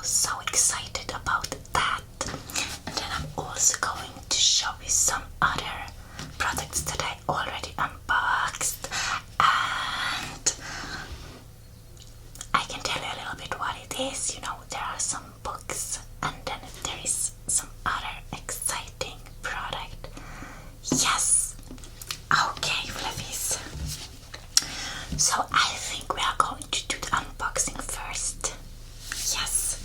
so excited about that. And then I'm also going to show you some other products that I already unboxed, and I can tell you a little bit what it is. You know, there are some books, and then there is some other exciting product. Yes! Okay, fluffies. So I think we are going to do the unboxing first. Yes.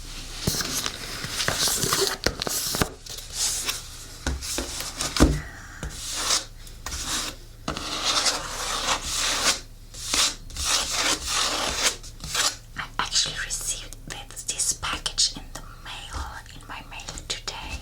I actually received this package in my mail today.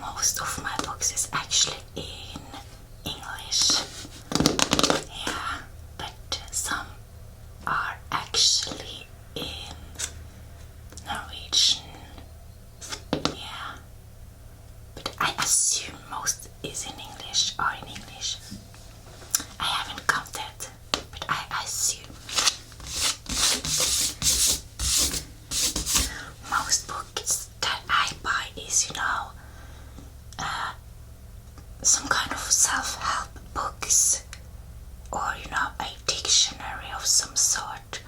Most of my books is actually in English, yeah, but some are actually in Norwegian, yeah, but I assume most is in English, or in English. I haven't counted, but I assume. Most books that I buy is, some kind of self-help books, or a dictionary of some sort,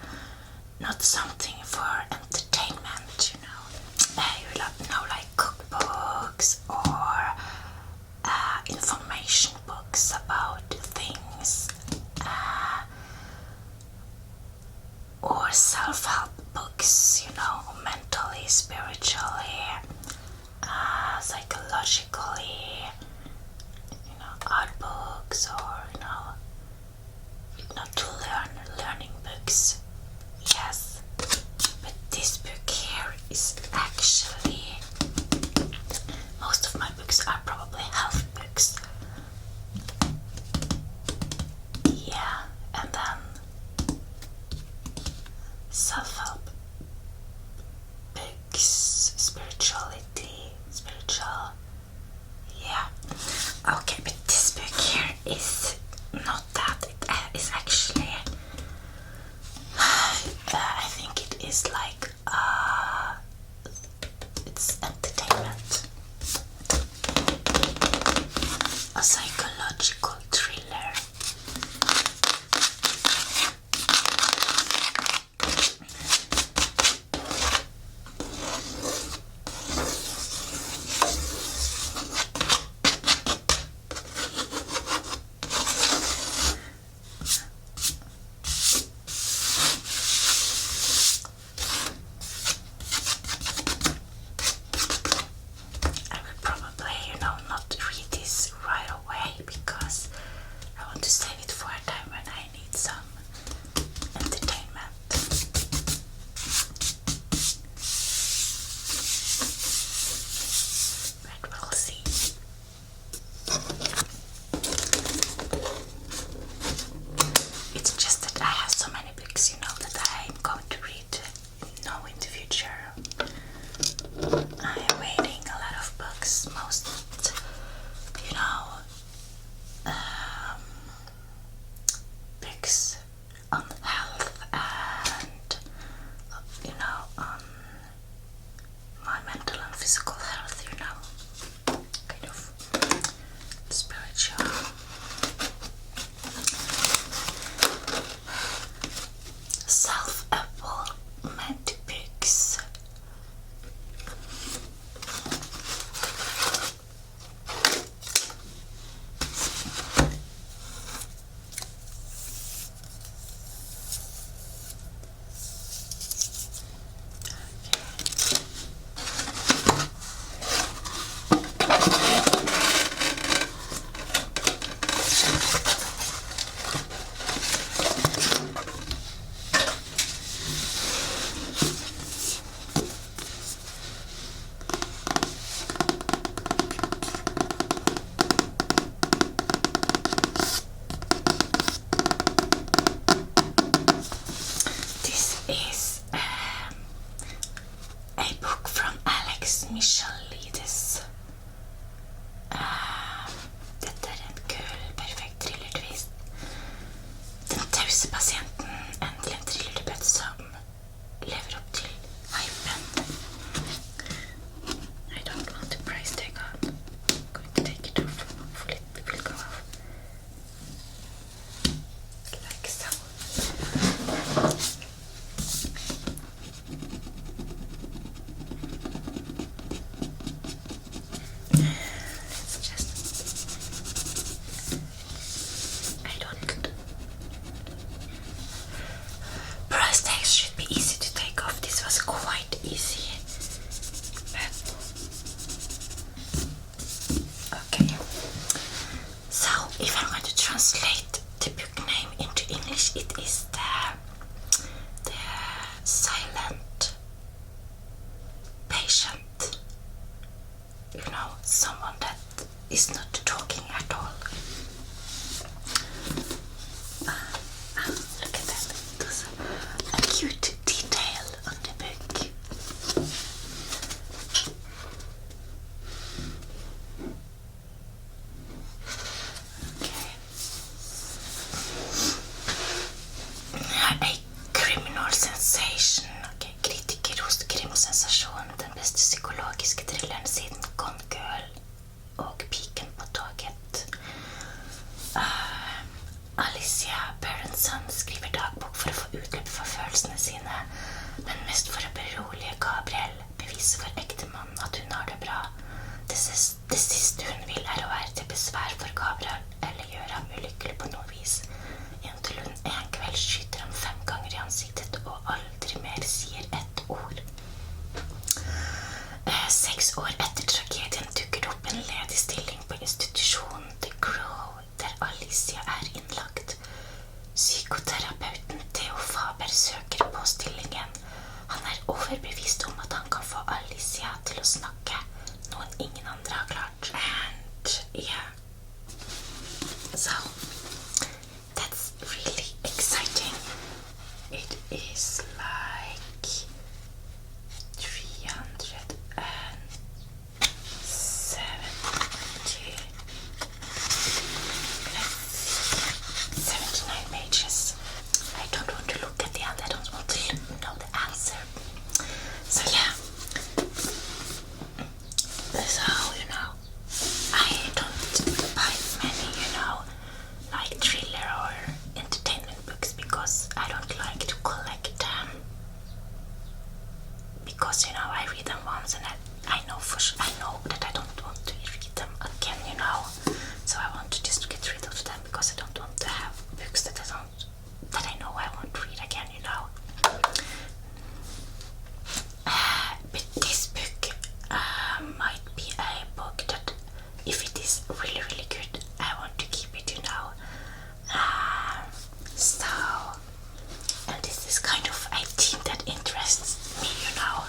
not something for entertainment, like cookbooks or information books about things, or self-help books, mentally, spiritually, psychologically, art books, or to learning books. Yes, but this book here is actually, most of my books are probably health books. Yeah, and then self-help books, spiritual, yeah. Okay, but this book here is not that. It is actually, I think it is like, it's entertainment. A psychological thriller. rusepasienten endelig en thrillerdebut som lever opp til hypen. I don't want the price tag on. I'm going to take it off. Hopefully it will go off. Like so. Let's just... I don't... Price tags should be easy to take off. This was quite easy. But... Okay. So, if I'm going to translate the book name into English, it is the silent patient. You know, someone that is not talking at all. Look at that. There's a cute detail on the book. Okay. A criminal sensation. Okay. Kritiker roste krimsensasjonen, den beste psykologiske thrilleren siden Gone Girl og Piken på toget. Alicia Berenson skriver dagbok for å få utløp for følelsene sine, men mest for å berolige Gabriel, bevise for ektemannen at hun har det bra. Det siste hun vil er å være til besvær for Gabriel, eller gjøre ham ulykkelig på noe vis, inntil hun en kveld skyter ham 5 ganger i ansiktet og aldri mer sier ett ord. 6 år etter tragedien dukker det opp en ledig stilling på institusjonen The Grove, der Alicia er innlagt. Psykoterapeuten Theo Faber søker på stillingen. Han er overbevist om at han kan få Alicia til å snakke, noen ingen andre har klart. And yeah, so that's really exciting. It is like 79 pages. I don't want to look at the end. I don't want to know the answer. So yeah. So, you know, I don't buy many, you know, like thriller or entertainment books because I don't like to collect them. Because, you know, I read them once and I know that I don't want to read them again, you know. So I want to just get rid of them because I don't want to have books that I know I won't read again, you know. But this book might be a book that, if it is really, really good, I want to keep it, you know. So, and this is kind of a theme that interests me, you know.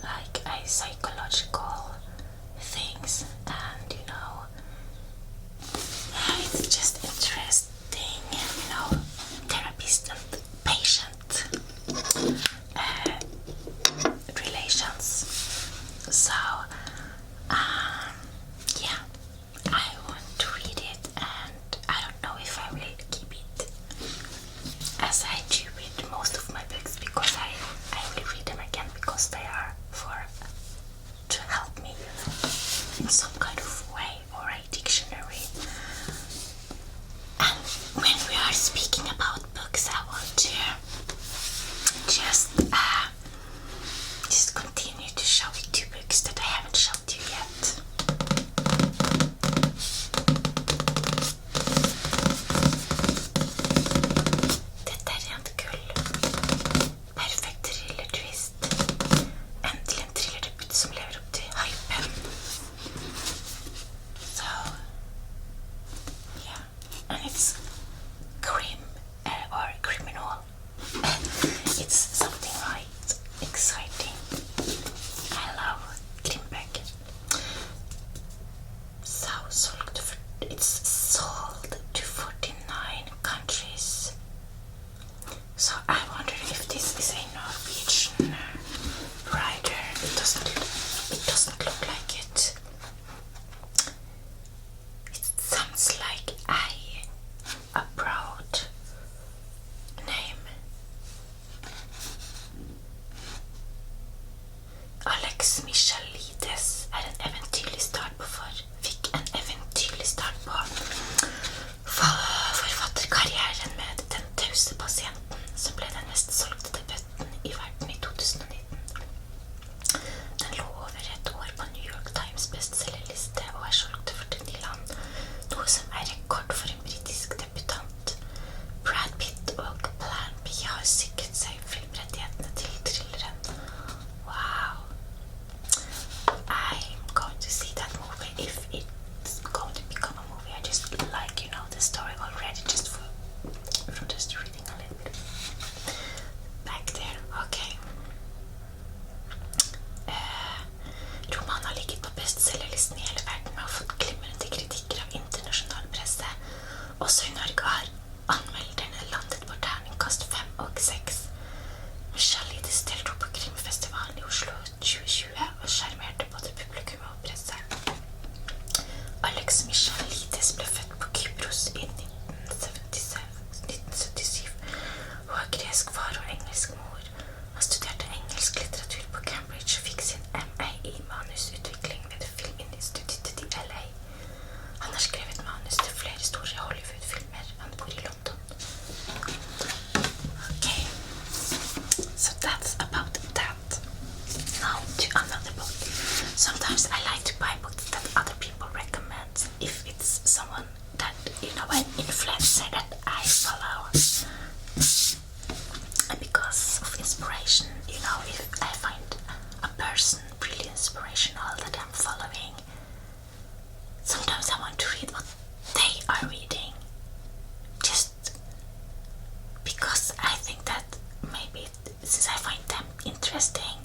Like a psychological things, and you know, it's just interesting, you know, therapist and patient relations. So, yeah, I want to read it, and I don't know if I will keep it, as I do with most of my books, because I will read them again because they are to help me, you know, in some kind of way, or a dictionary. And when we are speaking about books, I want to just continue to show you 2 books that I haven't showed you yet. Dette er rent gull. Perfekt thriller-twist. Endelig en thrillerdebut som lever opp til hypen. So, yeah, and it's criminal. It's something Max Michalides ble født på Kypros i 1977. Hun har gresk far og engelsk mor. Han studerte engelsk litteratur på Cambridge og fikk sin MA i manusutvikling ved Filminstituttet i LA. Han har skrevet manus til flere store Hollywood-filmer. Han bor i London. Okay, so that's about that. Now to another book. Sometimes I like to buy books that other people recommend if it's someone that, an influencer that I follow. And because of inspiration, if I find a person really inspirational that I'm following, sometimes I want to read what they are reading. Just because I think that maybe since I find them interesting,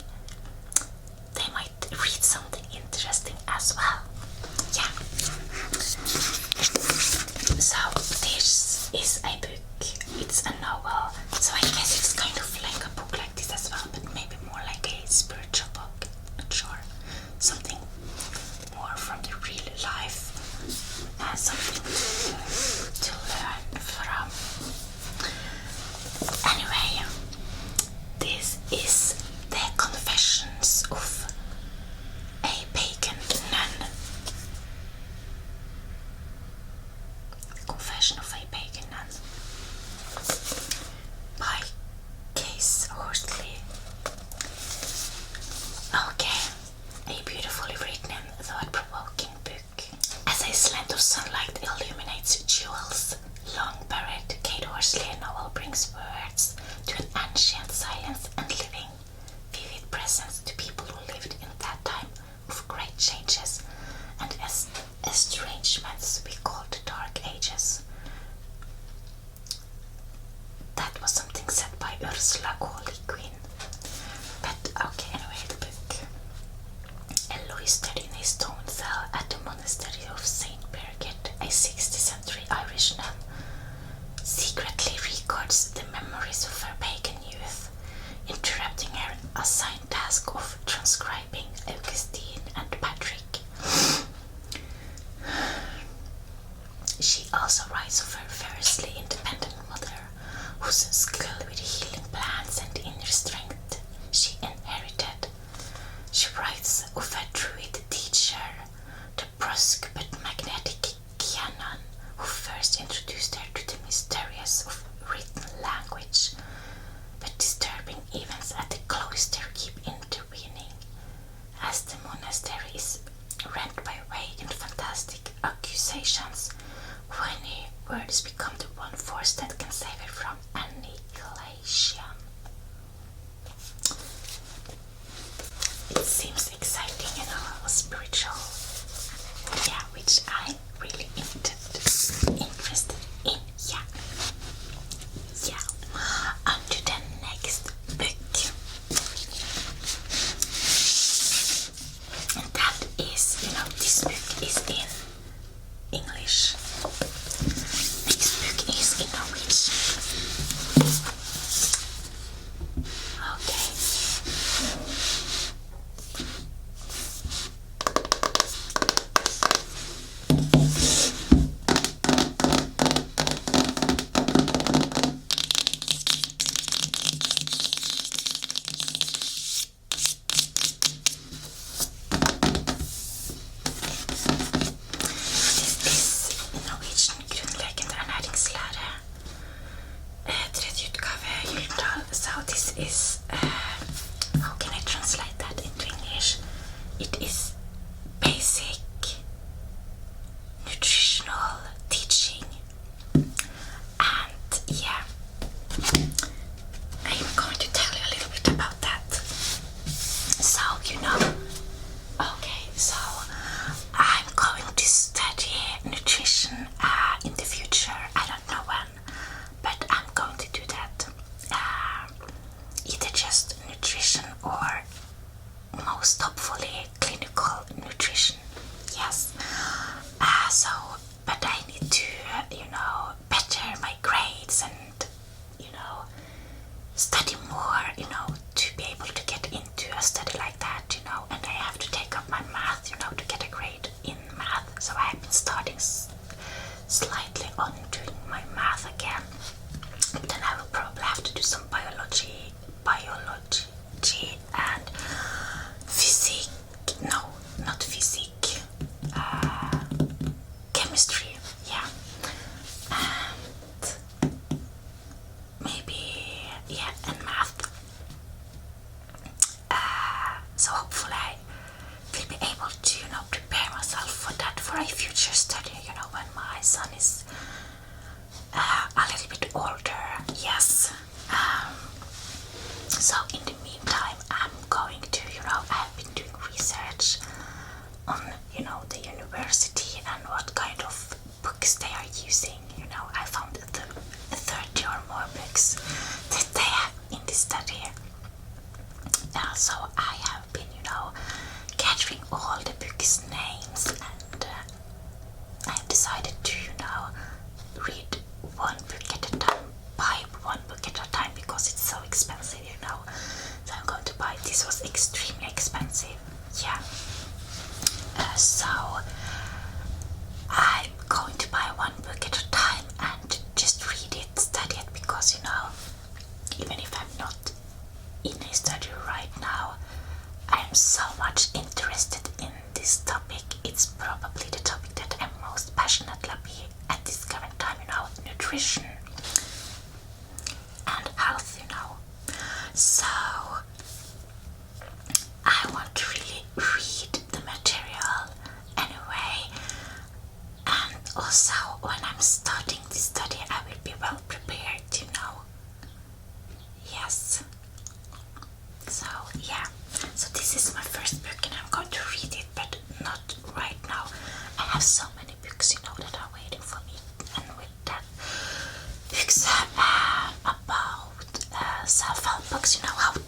they might read something interesting as well. Yeah. So this is a book. It's a novel. So I guess it's kind of like a book like this as well, but maybe more like a spiritual book. Not sure. Something more from the real life. Something to learn from. Anyway, this is the Confessions of a Pagan Nun. Confession of a Pagan Nun by Case Horsley. Okay, a beautifully written and thought-provoking book. As a slant of sunlight illuminates jewels long buried, Kate Horsley's novel brings words to an ancient silence and living, vivid presence to people who lived in that time of great changes and estrangements we call the Dark Ages. That was something said by Ursula K. Le Guin. But okay, anyway, the book. Eloy studied in a stone cell at the monastery of St. Birgit, a 16th century Irish nun. Secretly records the memories of her pagan youth, interrupting her assigned task of transcribing Augustine and Patrick. She also writes of her fiercely independent mother, whose skill with healing plants and inner strength she inherited. She writes of her druid teacher, the brusque but magnetic Kianan, who first introduced her to the mysterious of written language, but disturbing events at the cloister keep intervening, as the monastery is rent by vague and fantastic accusations. Many words become the one force that can save her from annihilation. It seems exciting, spiritual. Yeah, which I'm really interested in. Yeah. On to the next book. And that is, this book is in English. Next book is in Norwegian. Okay. the university and what kind of books they are using. I found 30 or more books that they have in this study. So I have been, gathering all the books' names, and I decided to, read one book at a time, buy one book at a time, because it's so expensive, So I'm going to buy. This was extremely expensive, yeah. So I'm going to buy one book at a time and just read it, study it, because even if I'm not in a study right now, I am so much interested in this topic. It's probably the topic that I'm most passionate about at this current time, nutrition and health, So I want to really read the material anyway, and also when I'm starting this study I will be well prepared, Yes. So yeah, so this is my first book and I'm going to read it, but not right now. I have so many books, that are waiting for me, and with that, books about self-help books, how to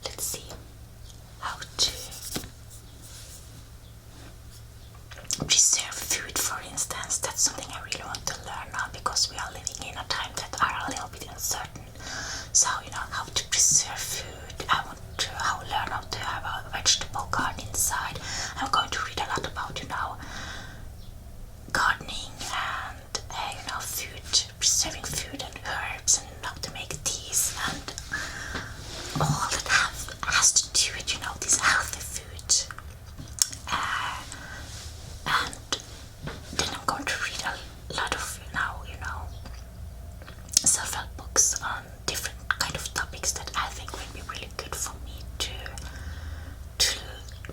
let's see, how to preserve food, for instance. That's something I really want to learn now, because we are living in a time that are a little bit uncertain. So, how to preserve food. I want to learn how to have a vegetable garden inside. I'm going to read a lot about, gardening and, food, preserving food and herbs, and how to make teas and all that has to do with, this healthy food. And then I'm going to read a lot of, self-help books on different kind of topics that I think will be really good for me to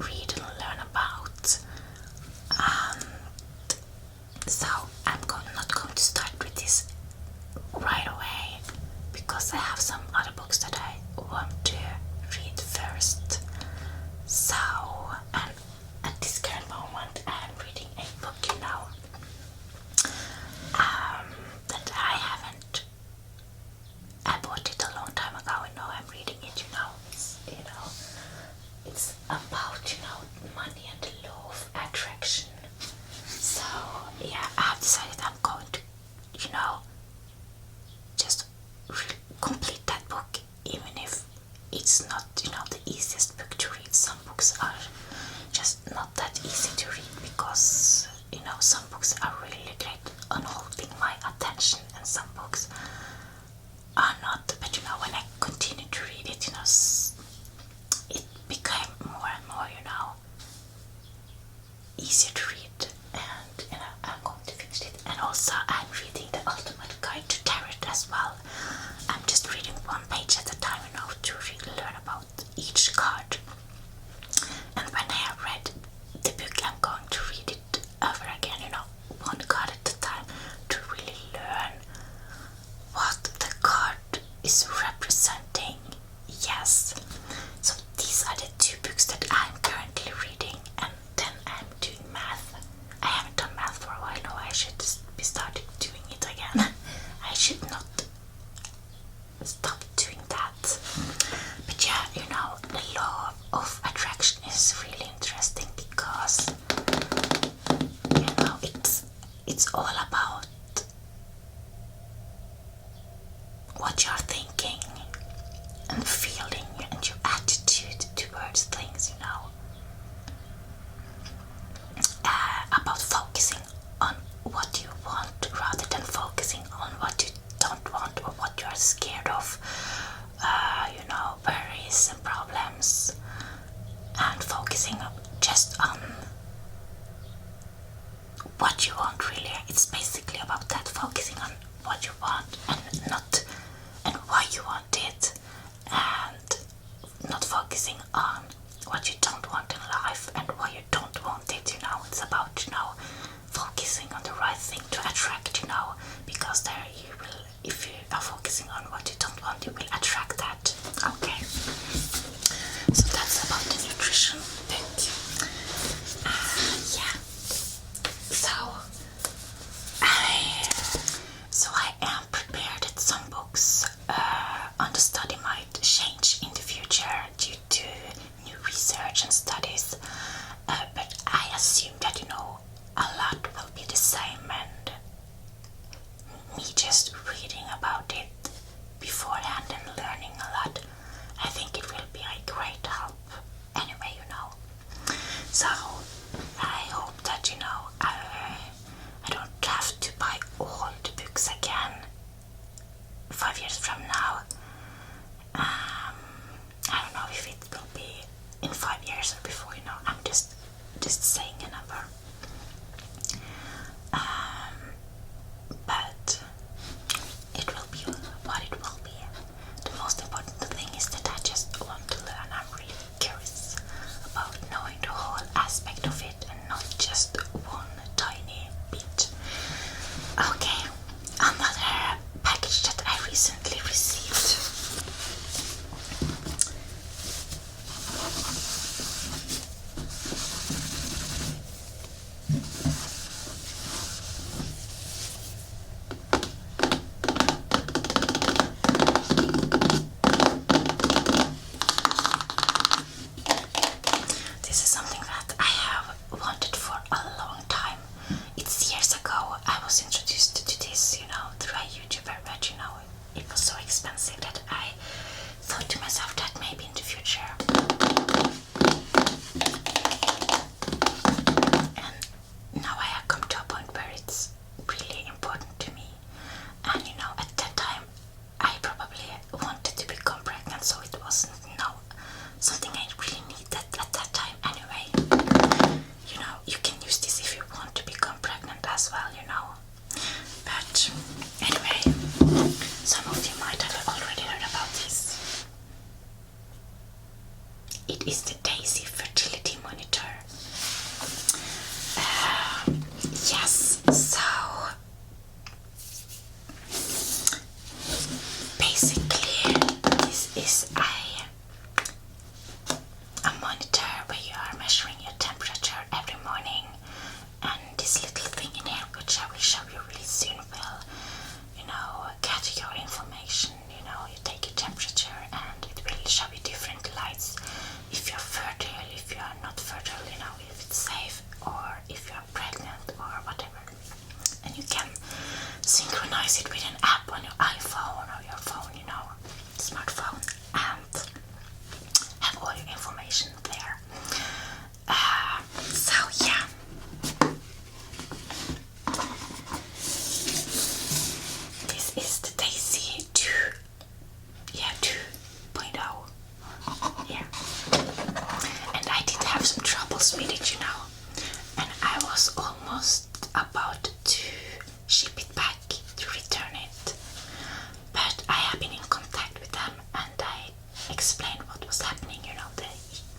read and learn about. So I'm not going to start with this right away, because I have some other books that I want to read first. So, and at this current moment I'm reading a book, that I bought it a long time ago, I'm reading it, it's about, money and the law of attraction. So, yeah, I have decided I'm going to, just complete that book, even if it's not, the easiest book to read. Some books are just not that easy to read, because, some books are really great on holding my attention, and some books are not. But, when I continued to read it, it became more and more, easier to read, and, I'm going to finish it. And also, I'm reading the Ultimate Guide to Tarot as well. I'm just reading one page at a time, to really learn about each card. And when I have read the book, I'm going to read it over again, one card at a time, to really learn what the card is representing. Yes. So these are the two books that I'm currently reading, and then I'm doing math it is the Daisy fertility monitor. Yes, so basically this is a monitor where you are measuring your temperature every morning, and this little thing in here, which I will show you really soon, will, gather your information. You take your temperature and it will show you different lights. If you're fertile, if you are not fertile, if it's safe, or if you're pregnant or whatever. And you can synchronize it with an app on your iPhone or your phone, smartphone, and have all your information there. So yeah. This is the Daisy 2.0. Yeah. And I did have some troubles with it, and I was almost about to ship it back, to return it. But I have been in contact with them and I explained what was happening. The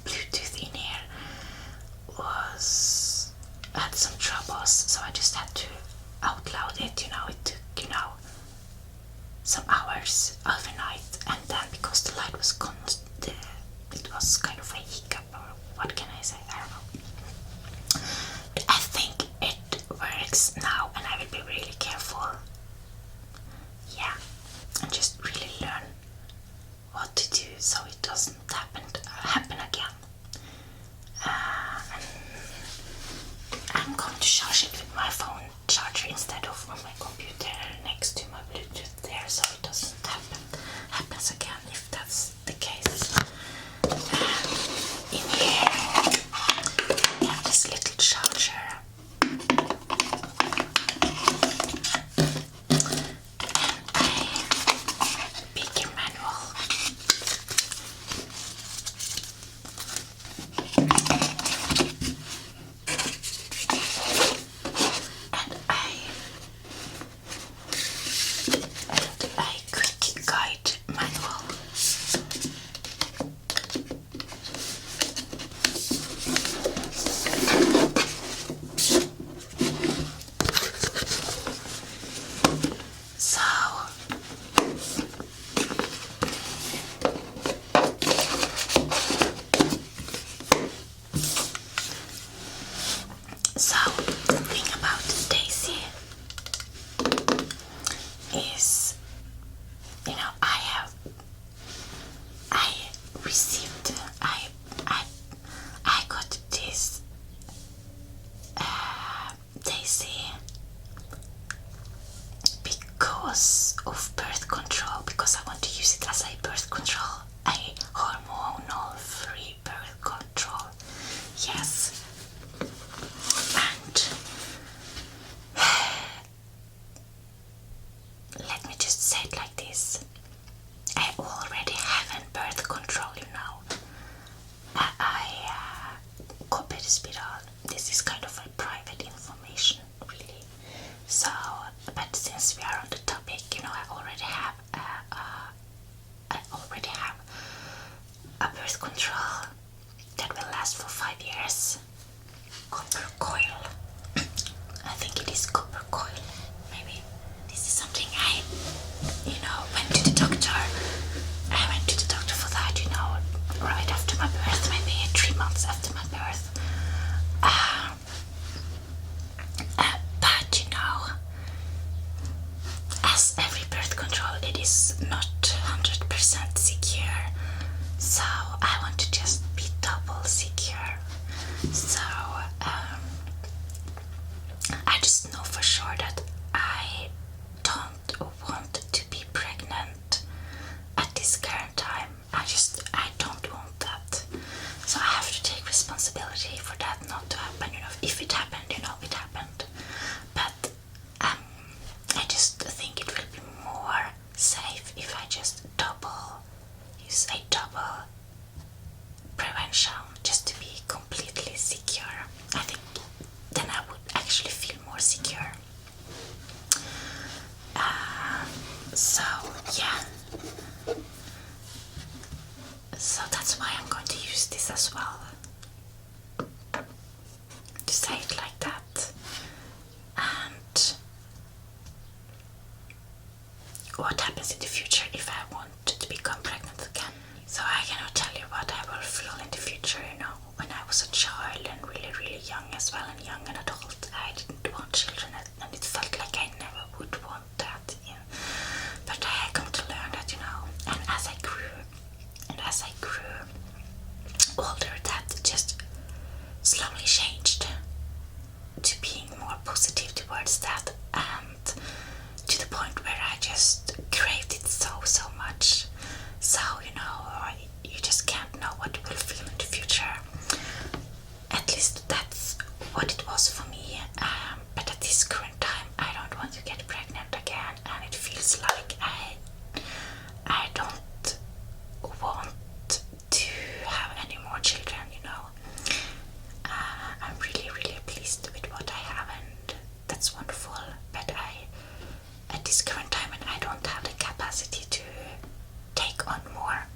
Bluetooth in here had some troubles, so I just had to outloud it. It took, some hours overnight, and then because the light was gone, it was kind of a hiccup, or what can I say? I don't know. But I think it works now, and I will be really careful. Yeah, and just really learn what to do so it doesn't happen again. And I'm going to charge it with my phone charger instead of on my computer next to my Bluetooth there, so it doesn't happens again if that's the case. In here we have this little charger, and a bigger manual. Quick guide manual. So the thing about Daisy is, I got this Daisy because of birth control, because I want to use it as a birth control, a hormonal-free birth control. Yes, and let me just say it like this. I already have a birth control, I copied this bit on. This is kind of a private information, really. So, but since we are on the topic, I already have a birth control that will last for 5 years. Copper coil. I think it is copper coil. Maybe this is something I went to the doctor. I went to the doctor for that, right after my birth, maybe 3 months after my birth. But as every birth control, it is not 100% secure. So I want to just be double secure. So I just know for sure that I don't want to be pregnant at this current time. I don't want that. So I have to take responsibility for that not to happen. If it happened, it happened. But I just think it will be more safe if I just use a double prevention, just to be completely secure. I think then I would actually feel more secure. So yeah. So that's why I'm going to use this as well. To say it like that. And what happens in the future if I want to become pregnant again. So I cannot tell you what I will feel in the future, you know. When I was a child and really young as well, and young and adult, I didn't want children, and it felt like I never would want that. Yeah. But I come to learn that, you know, and as I grew older, that just slowly changed to being more positive towards that, and to the point where I just craved it so much. So, you know, you just can't know what you will feel in the future. At least that's what it was for me. But at this current time, I don't want to get pregnant again, and it feels like I don't want to have any more children, you know. I'm really pleased with what I have, and that's wonderful. But at this current time, and I don't have the capacity to take on more.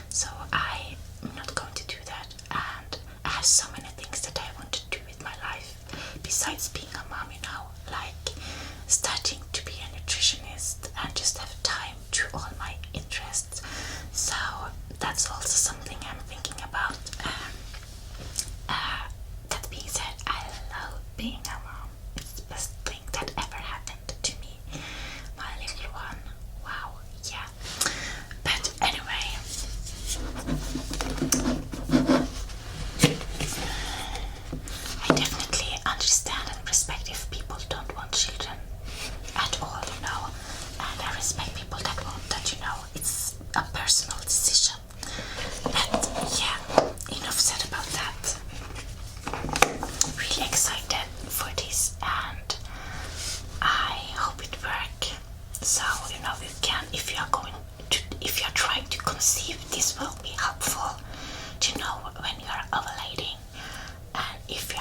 So I'm not going to do that, and I have so many things that I want to do with my life besides being a mom, you know, like starting to be a nutritionist and just have time to all my interests. So that's also something I'm thinking about. That being said, I love being a mom. It's the best thing that ever happened to me. My little one. Wow, yeah. But anyway, I definitely understand and respect if people don't want children at all, you know. And I respect people that want that, you know. It's a personal decision. But yeah, enough said about that. Really excited for this, and I hope it works. So, you know, you can, if you're trying to conceive, this will be helpful to know when you're ovulating. And if you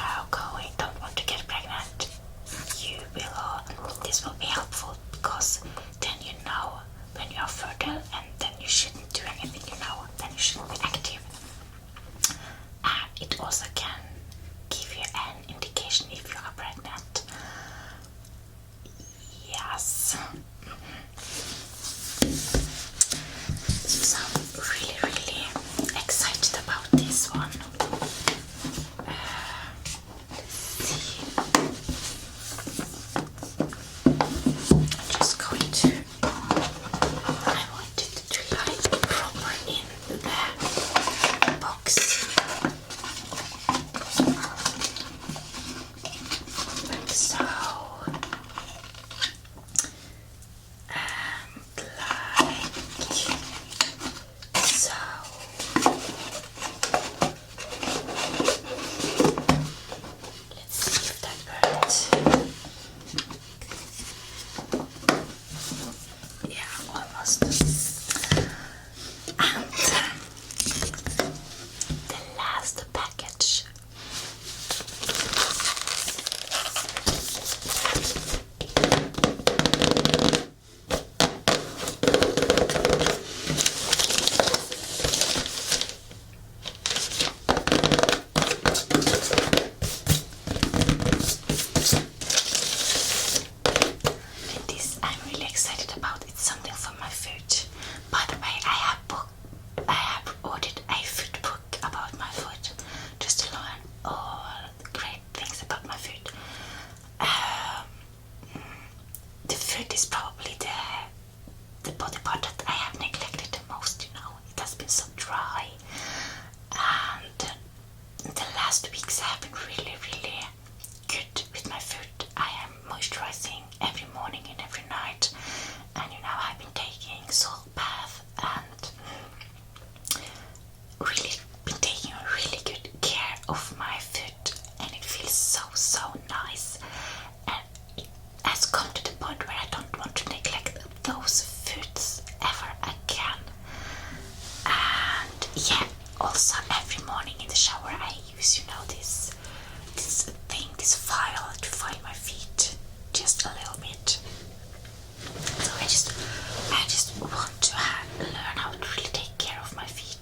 don't want to get pregnant, this will be helpful, because then you know when you're fertile, and then you shouldn't do anything, you know, then you shouldn't be active. And it also can give you an indication if you are pregnant. Yes. So I'm really excited about this one. Let's see. I'm just going to, I want it to lie proper in the box. So, let's see if that worked. Yeah, almost. And the last package. This I'm really excited about. It's something for my food. By the way, I have ordered a food book about my food, just to learn all the great things about my food. The food is probably the body part that I have neglected the most, you know. It has been so dry, and the last weeks have been really good with my food. I am moisturizing every morning and every night, and you know, I've been taking salt bath and really been taking really good care of my food, and it feels so nice. And it has come to the point where I don't want to neglect those foods ever again. And yeah, also every morning in the shower I use, you know, this file to file my feet just a little bit. So I just want to learn how to really take care of my feet.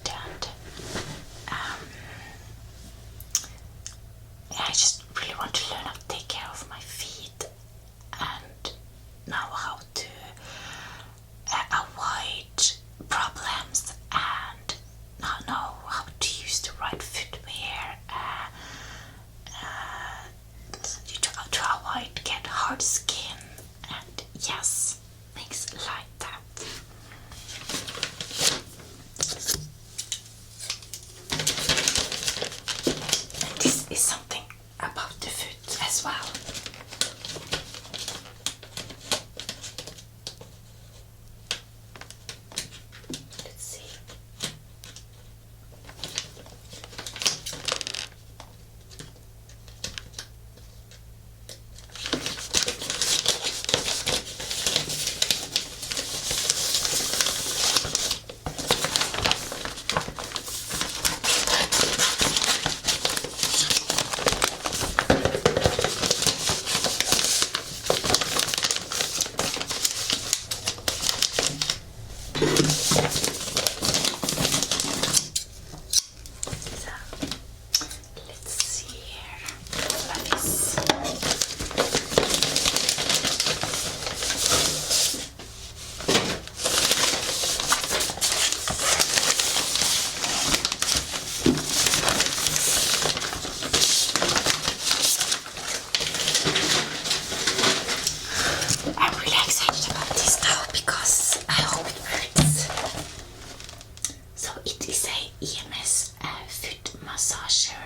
So it is a EMS foot massager.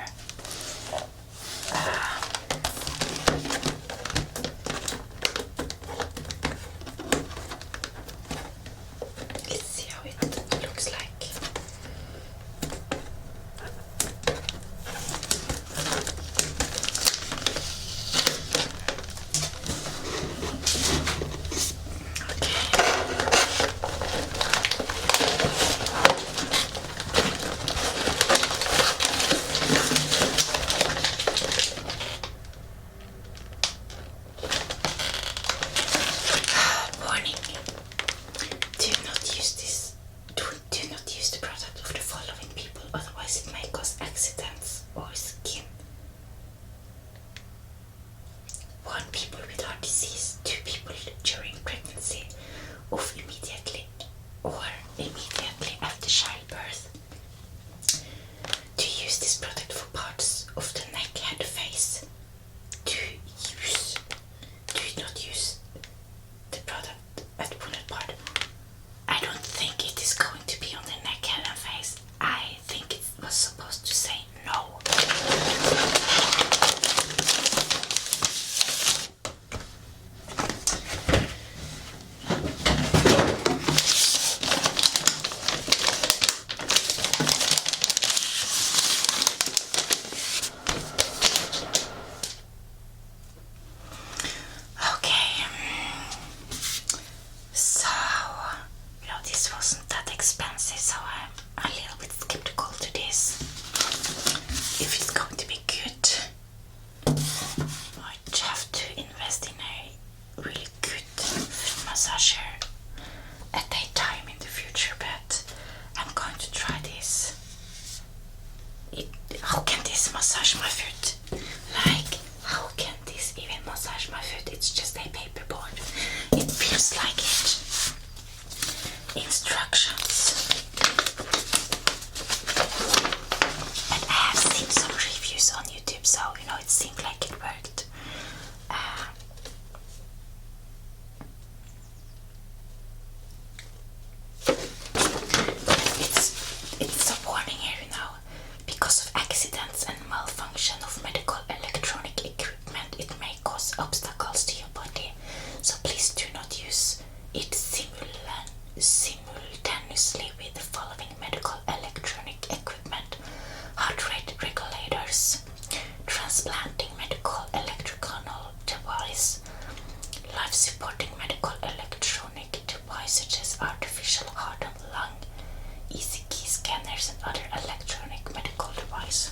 Let's see how it looks like. Warning. Do not use the product of the following people, otherwise it may cause accidents or skin. 1 people with heart disease, 2 people during pregnancy of immediately after childbirth. To use this product for parts of the neck, head, face. Do not use the product at bullet part. I don't think it is going to be on the neck, head and face. I think it was supposed to say no. So, this wasn't that expensive, so I'm a little bit skeptical to this. If it's going to be good, I'd have to invest in a really good foot massager at a time in the future, but I'm going to try this. How can this massage my foot? Like, how can this even massage my foot? It's just a paperboard. It feels like it. Instructions. And I have seen some reviews on YouTube, so it seemed like it worked. It's a warning here, because of accidents and malfunction of medical electronic equipment, it may cause obstacles to your body. So please do not use it simultaneously with the following medical electronic equipment: heart rate regulators, transplanting medical electrical device, life supporting medical electronic device such as artificial heart and lung, ECG scanners and other electronic medical device.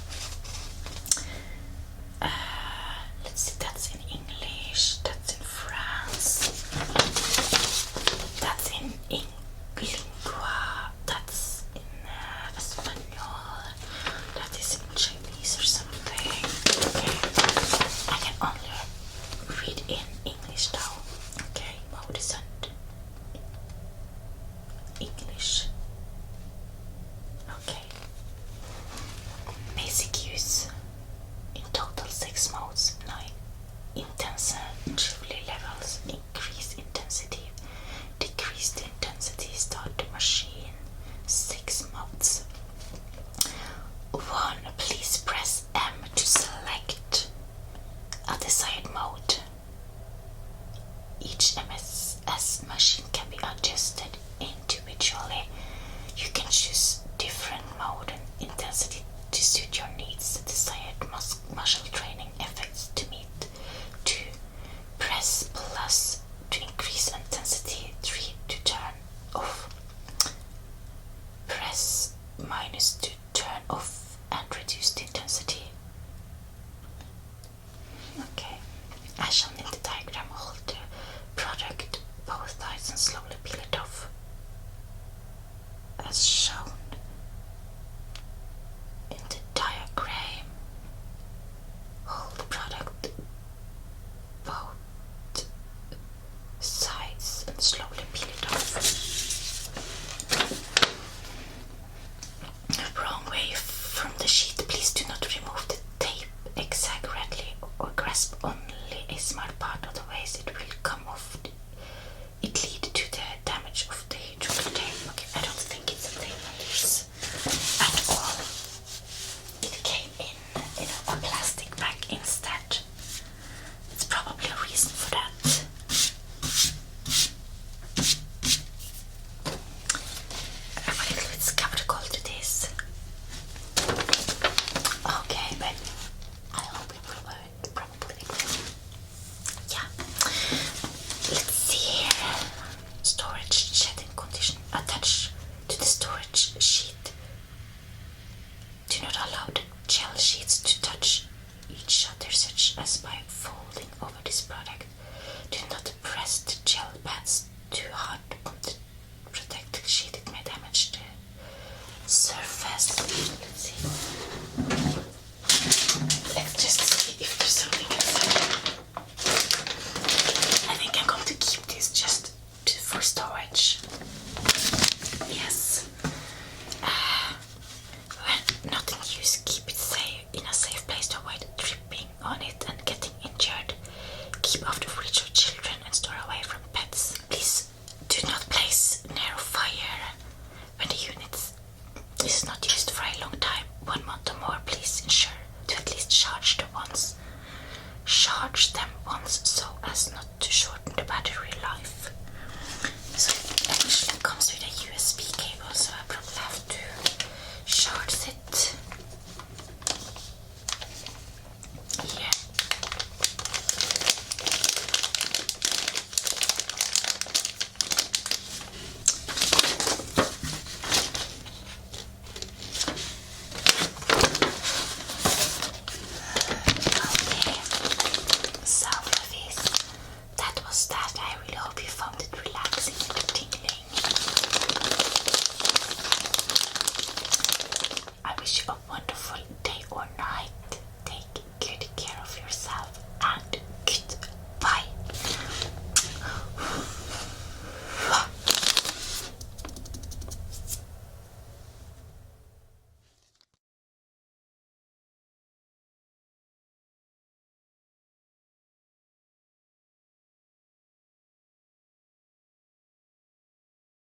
Let's see, that's in English, that's in France, that's in lingua, that's in Espanol, that is in Chinese or something. Okay, I can only read in English now. Okay, mode is on English. Okay. Basic use. In total 6 modes. 9 intensity levels. Increased intensity. Decreased intensity. Start the machine. 6 modes. 1. Please press M to select a desired mode. Each MSS machine can be adjusted individually. You can choose different mode and intensity to suit your needs. Desired muscle training effects to meet. 2. Press plus to increase intensity. 3. To turn off. Press minus to turn off and reduce the intensity. Okay, I shall in the diagram hold the product both sides and slowly peel it off, as shown in the diagram. Hold the product both sides and slowly peel it off. Wrong way surface. Let's see. Let's just see if there's something inside. I think I'm going to keep this just for storage. Yes. When not in use, keep it safe in a safe place to avoid tripping on it and getting injured. Keep out of reach of children and store away from pets. Please do not place near fire when the unit is not used for a long time. 1 month or more, please ensure to at least charge them once so as not to shorten